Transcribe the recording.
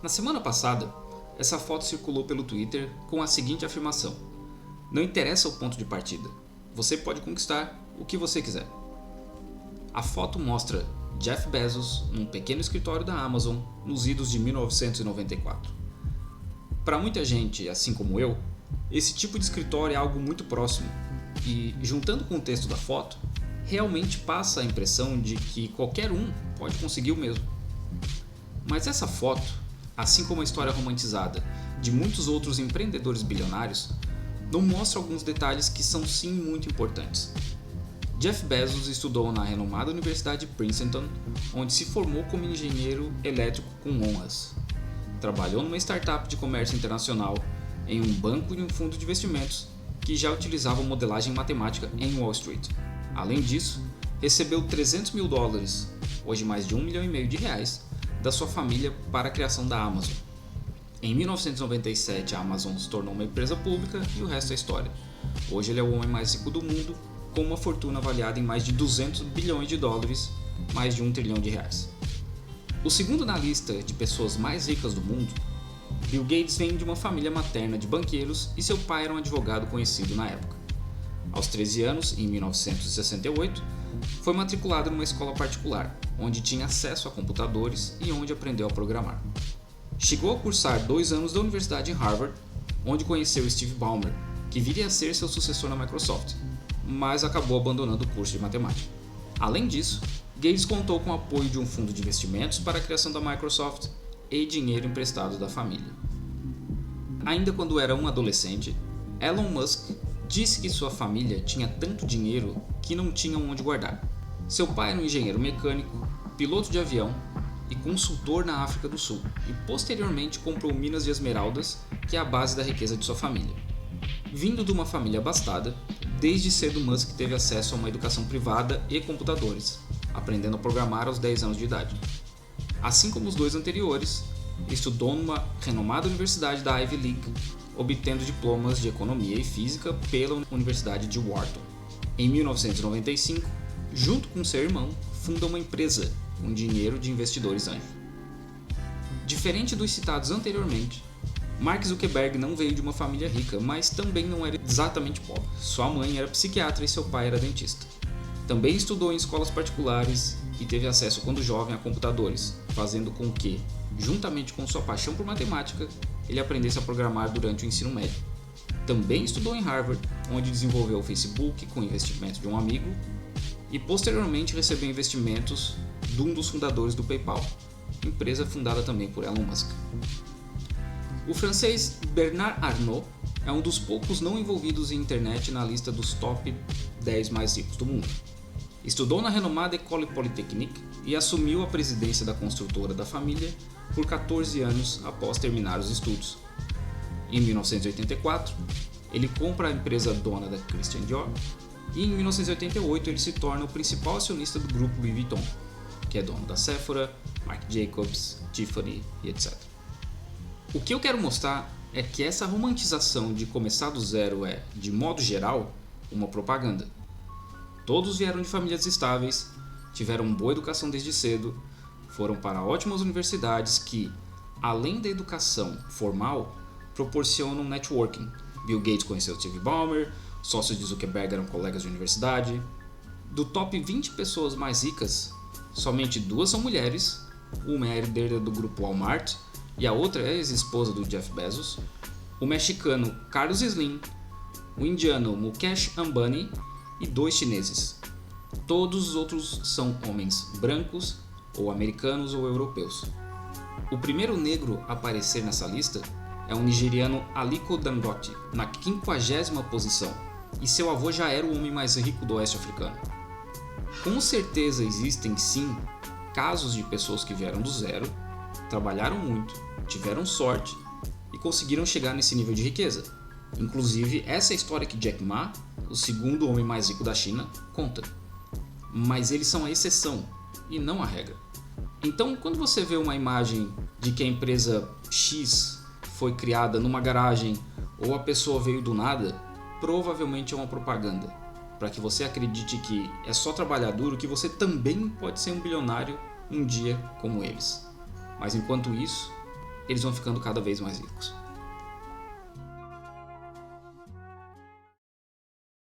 Na semana passada, essa foto circulou pelo Twitter com a seguinte afirmação: não interessa o ponto de partida, você pode conquistar o que você quiser. A foto mostra Jeff Bezos num pequeno escritório da Amazon nos idos de 1994. Para muita gente, assim como eu, esse tipo de escritório é algo muito próximo e, juntando com o texto da foto, realmente passa a impressão de que qualquer um pode conseguir o mesmo. Mas essa foto, assim como a história romantizada de muitos outros empreendedores bilionários, não mostra alguns detalhes que são sim muito importantes. Jeff Bezos estudou na renomada Universidade de Princeton, onde se formou como engenheiro elétrico com honras. Trabalhou numa startup de comércio internacional, em um banco e um fundo de investimentos que já utilizavam modelagem matemática em Wall Street. Além disso, recebeu $300 mil, hoje mais de R$1,5 milhão, da sua família para a criação da Amazon. Em 1997, a Amazon se tornou uma empresa pública e o resto é história. Hoje ele é o homem mais rico do mundo, com uma fortuna avaliada em mais de $200 bilhões, mais de R$1 trilhão. O segundo na lista de pessoas mais ricas do mundo, Bill Gates vem de uma família materna de banqueiros e seu pai era um advogado conhecido na época. Aos 13 anos, em 1968, foi matriculado numa escola particular, onde tinha acesso a computadores e onde aprendeu a programar. Chegou a cursar 2 anos da Universidade de Harvard, onde conheceu Steve Ballmer, que viria a ser seu sucessor na Microsoft, mas acabou abandonando o curso de matemática. Além disso, Gates contou com o apoio de um fundo de investimentos para a criação da Microsoft e dinheiro emprestado da família. Ainda quando era um adolescente, Elon Musk disse que sua família tinha tanto dinheiro que não tinham onde guardar. Seu pai era um engenheiro mecânico, piloto de avião e consultor na África do Sul, e posteriormente comprou minas de esmeraldas, que é a base da riqueza de sua família. Vindo de uma família abastada, desde cedo Musk teve acesso a uma educação privada e computadores, aprendendo a programar aos 10 anos de idade. Assim como os dois anteriores, estudou numa renomada universidade da Ivy League, obtendo diplomas de economia e física pela Universidade de Wharton. Em 1995, junto com seu irmão, funda uma empresa com dinheiro de investidores anjos. Diferente dos citados anteriormente, Mark Zuckerberg não veio de uma família rica, mas também não era exatamente pobre. Sua mãe era psiquiatra e seu pai era dentista. Também estudou em escolas particulares e teve acesso quando jovem a computadores, fazendo com que, juntamente com sua paixão por matemática, ele aprendesse a programar durante o ensino médio. Também estudou em Harvard, onde desenvolveu o Facebook com investimento de um amigo e posteriormente recebeu investimentos de um dos fundadores do PayPal, empresa fundada também por Elon Musk. O francês Bernard Arnault é um dos poucos não envolvidos em internet na lista dos top 10 mais ricos do mundo. Estudou na renomada École Polytechnique e assumiu a presidência da construtora da família por 14 anos após terminar os estudos. Em 1984, ele compra a empresa dona da Christian Dior e em 1988 ele se torna o principal acionista do grupo Louis Vuitton, que é dono da Sephora, Marc Jacobs, Tiffany e etc. O que eu quero mostrar é que essa romantização de começar do zero é, de modo geral, uma propaganda. Todos vieram de famílias estáveis, tiveram boa educação desde cedo, foram para ótimas universidades que, além da educação formal, proporcionam networking. Bill Gates conheceu Steve Ballmer, sócios de Zuckerberg eram colegas de universidade. Do top 20 pessoas mais ricas, somente 2 são mulheres, uma é a herdeira do grupo Walmart e a outra é a ex-esposa do Jeff Bezos, o mexicano Carlos Slim, o indiano Mukesh Ambani e 2 chineses. Todos os outros são homens brancos, ou americanos ou europeus. O primeiro negro a aparecer nessa lista é o nigeriano Aliko Dangote, na 50ª posição, e seu avô já era o homem mais rico do oeste africano. Com certeza existem sim casos de pessoas que vieram do zero, trabalharam muito, tiveram sorte e conseguiram chegar nesse nível de riqueza. Inclusive, essa é a história que Jack Ma, o segundo homem mais rico da China, conta. Mas eles são a exceção e não a regra. Então, quando você vê uma imagem de que a empresa X foi criada numa garagem ou a pessoa veio do nada, provavelmente é uma propaganda, para que você acredite que é só trabalhar duro que você também pode ser um bilionário um dia como eles. Mas enquanto isso, eles vão ficando cada vez mais ricos.